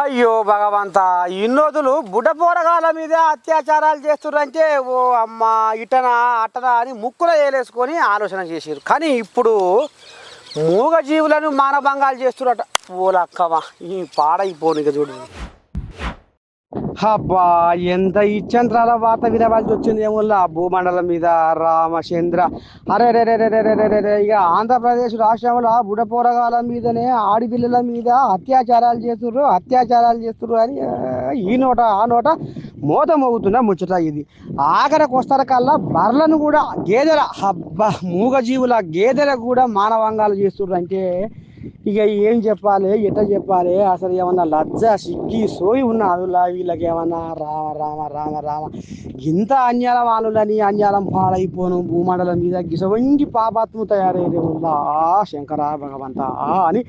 అయ్యో భగవంత ఇన్నోదులు బుడ్డ పోరగాళ్ళ మీద అత్యాచారాలు చేస్తుర్రంటే ఓ అమ్మ ఇటనా అటనా అని ముక్కులో వేలేసుకొని ఆలోచన చేసారు. కానీ ఇప్పుడు మూగ జీవులను మానభంగాలు చేస్తురట. ఓ లక్కమా ఈ పాడైపోను ఇక చూడు. అబ్బా ఎంత ఇచ్చంత్రాల వాత వినవలసి వచ్చింది ఏముల్లా భూమండలం మీద రామచంద్ర. అరే రే రే రే రే రే రే రే ఇక ఆంధ్రప్రదేశ్ రాష్ట్రంలో బుడపోరగాల మీదనే ఆడిపిల్లల మీద అత్యాచారాలు చేస్తుర్రు అని ఈ నోట ఆ నోట మోత మోగుతున్న ముచ్చట ఇది. ఆఖరికి వస్తారు కల్లా బర్లను కూడా గేదెల అబ్బా మూగజీవుల గేదెలకు కూడా మానవంగాలు చేస్తుర్రు అంటే ఇక ఏం చెప్పాలి ఎట్లా చెప్పాలి. అసలు ఏమన్నా లజ్జ సిగ్గి సోయి ఉన్నది వీళ్ళకి ఏమన్నా. రామ రామ రామ రామ ఇంత అన్యాల వానులని అన్యాలం పాడైపోను భూమండలం మీద గిసవంటి పాపాత్మ తయారయ్యే ఉందా శంకర భగవంత అని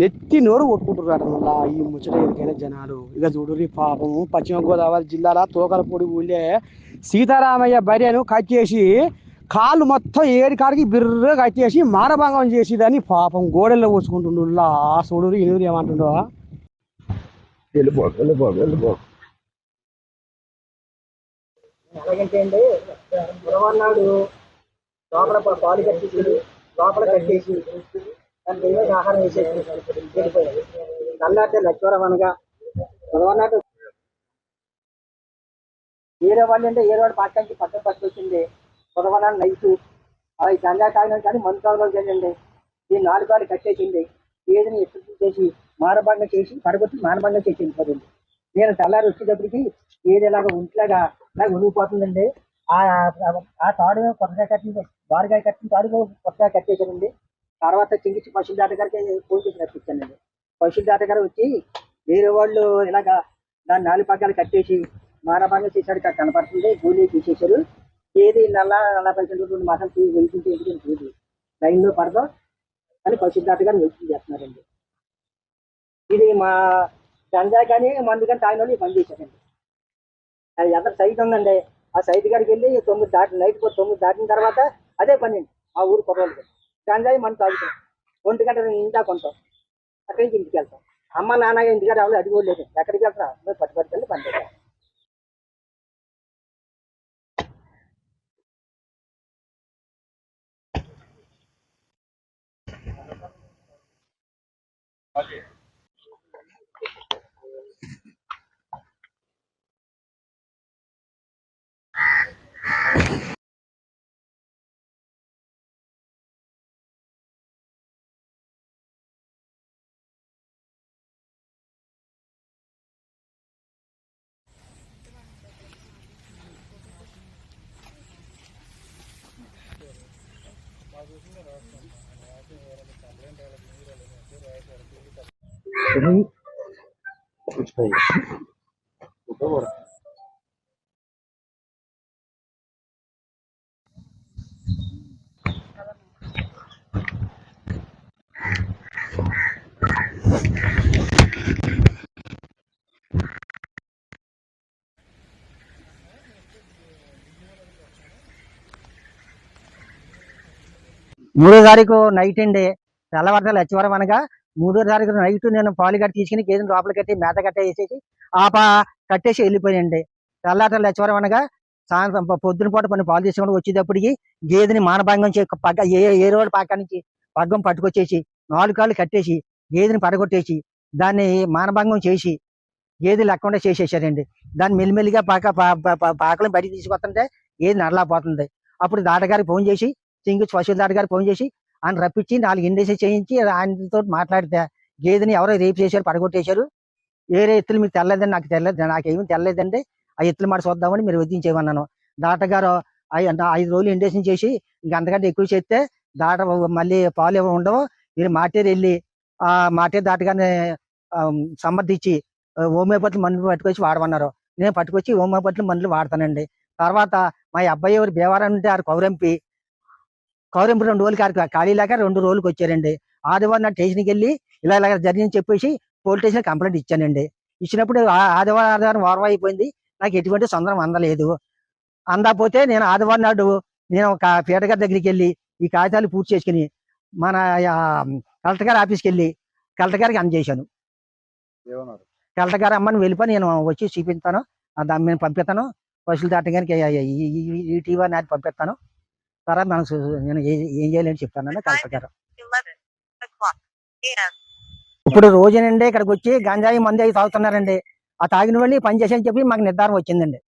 నెత్తి నోరు కొట్టుకుంటున్నారట ఈ ముచ్చట ఎరికైన జనాలు. ఇక చూడుర్రి పాపము పశ్చిమ గోదావరి జిల్లాల తోకలపూడి ఊళ్ళే సీతారామయ్య భార్యను కట్టేసి కాళ్ళు మొత్తం ఏడి కాడికి బిర్ర కట్టేసి మానభంగం చేసేదని పాపం గోడెల్లో పోసుకుంటుండు. చూడు ఎనుగురు ఏమంటుండో. అలాగంటే అండి గురవన్నాడు లోపల పాలు కట్టేసి లోపల కట్టేసి దాని దైవ ఆహారం వేసేసి వెళ్ళిపోయాడు. నల్లాటే లక్ష్వరం అనగా గురవన్నాడు వేరే వాళ్ళు అంటే ఏదో పాఠానికి పక్కన పట్టుకొచ్చింది. గురవన్నాడు నైటు అవి గంజా తాగినాడు కానీ మందు తాగలేదు కదండి. ఈ 4 కాళ్ళు కట్టేసింది. ఏదని ఎప్పుడు చేసి మానభంగం చేసి పడగొట్టి మానభంగం చేసి వెళ్ళిపోతుంది. నేను తెల్లారి వచ్చేటప్పటికి ఏదేలాగా ఒంట్లాగా నాకు ఉనిగిపోతుందండి. ఆ తాడు కొత్తగా కట్టింది, బారుగా కట్టిన తాడు కొత్తగా కట్టేసానండి. తర్వాత చింగిచ్చి పశువుల దాటగారికి ఫోన్ చేసి రప్పించానండి. పశువుల దాటగారు వచ్చి వేరే వాళ్ళు ఇలాగా దాన్ని 4 పగ్గాలు కట్టేసి మానభంగం చేశాడు కనపడుతుంది. గూలీ తీసేశారు. ఏది 40% 2 మాసాలు వెళ్తుంటే ఎందుకంటే లైన్లో పడదాం అని పశువుల దాటగారు వెయిటింగ్ చేస్తున్నారండి. ఇది మా గంజా కానీ మందు కానీ తాగిన వాళ్ళు పని చేశారండి. అది ఎంత సైట్ ఉందండి. ఆ సైట్ కాడికి వెళ్ళి 9 దాటి నైట్ 9 దాటిన తర్వాత అదే పని అండి. ఆ ఊరు కుర్రోళ్ళకి గంజాయి మందు తాగుతాం. 1 గంట ఇందా కొంటాం. అక్కడి నుంచి ఇంటికి వెళ్తాం. అమ్మ నాన్న ఇంటికాడ ఎవరు అడిగోలేదు. ఎక్కడికి వెళ్తారా మీరు పట్టుబడికెళ్ళి పని చేస్తాం. మూడో తారీఖు నైట్ అండి. తెల్లవారుజామున లచ్చివరం అనగా 3వ తారీఖు నైట్ నేను పాలు కట్టి తీసుకుని గేదెని లోపల కట్టి మేత కట్టేసేసి కట్టేసి వెళ్ళిపోయానండి. తెల్లారి లచ్చివరం అనగా సాయంత్రం పొద్దున పూట కొన్ని పాలు తీసుకొని వచ్చేటప్పటికి గేదెని మానభంగం పగ్గ ఏ రోడ్డు పాక నుంచి పగ్గం పట్టుకొచ్చేసి 4 కాళ్ళు కట్టేసి గేదెని పడగొట్టేసి దాన్ని మానభంగం చేసి గేదె లేకుండా చేసేసారండి. దాన్ని మెల్లిమెల్లిగా పాకలను బయటికి తీసుకొస్తుంటే గేదె నడలేకపోతుంది. అప్పుడు దాటగారికి ఫోన్ చేసి పశువుల దాటగారికి ఫోన్ చేసి ఆయన రప్పించి 4 ఇండేసి చేయించి ఆయనతో మాట్లాడితే గేదెని ఎవరో రేపు చేశారు, పడగొట్టేశారు. వేరే ఎత్తులు మీకు తెల్లదండి, నాకు తెల్లదు, నాకేమీ తెల్లలేదండి. ఆ ఎత్తులు మాట చూద్దామని మీరు వదిలించేయమన్నాను. దాటగారు 5 రోజులు ఇండేషన్ చేసి ఇంక అంతకంటే ఎక్కువ చేస్తే దాట మళ్ళీ పాలు ఉండవు, మీరు మాటేరు వెళ్ళి ఆ మాటేరు దాటగానే సమర్థించి హోమియోపతి మందులు పట్టుకొచ్చి వాడమన్నారు. నేను పట్టుకొచ్చి హోమియోపతి మందులు వాడతానండి. తర్వాత మా అబ్బాయి ఎవరు భీమవరం ఉంటే ఆ కౌరంపి 2 రోజులకి ఖాళీ లేక 2 రోజులకి వచ్చారండి. ఆదివారం నా స్టేషన్కి వెళ్ళి ఇలా జరిగిందని చెప్పేసి పోలీస్ స్టేషన్ కంప్లైంట్ ఇచ్చానండి. ఇచ్చినప్పుడు ఆదివారం వారం అయిపోయింది. నాకు ఎటువంటి సొందరం అందలేదు. అందకపోతే నేను ఆదివారం నాడు నేను ఒక పీట గారి దగ్గరికి వెళ్ళి ఈ కాగితాలు పూర్తి చేసుకుని మన కలెక్టర్ గారి ఆఫీస్కి వెళ్ళి కలెక్టర్ గారికి అందజేశాను. కలెక్టర్ గారు అమ్మని వెళ్ళిపోయి నేను వచ్చి చూపిస్తాను, దాన్ని నేను పంపిస్తాను, పశువులు దాటగానికి ఈ టీవీ నాటి పంపిస్తాను, తర్వాత మనం నేను ఏం చేయాలని చెప్తానని కలెక్టర్ గారు. ఇప్పుడు రోజునండి ఇక్కడికి వచ్చి గంజాయి మందు అవి తాగుతున్నారండి. ఆ తాగిన వాళ్ళు పని చేసి అని చెప్పి మాకు నిర్ధారణ వచ్చిందండి.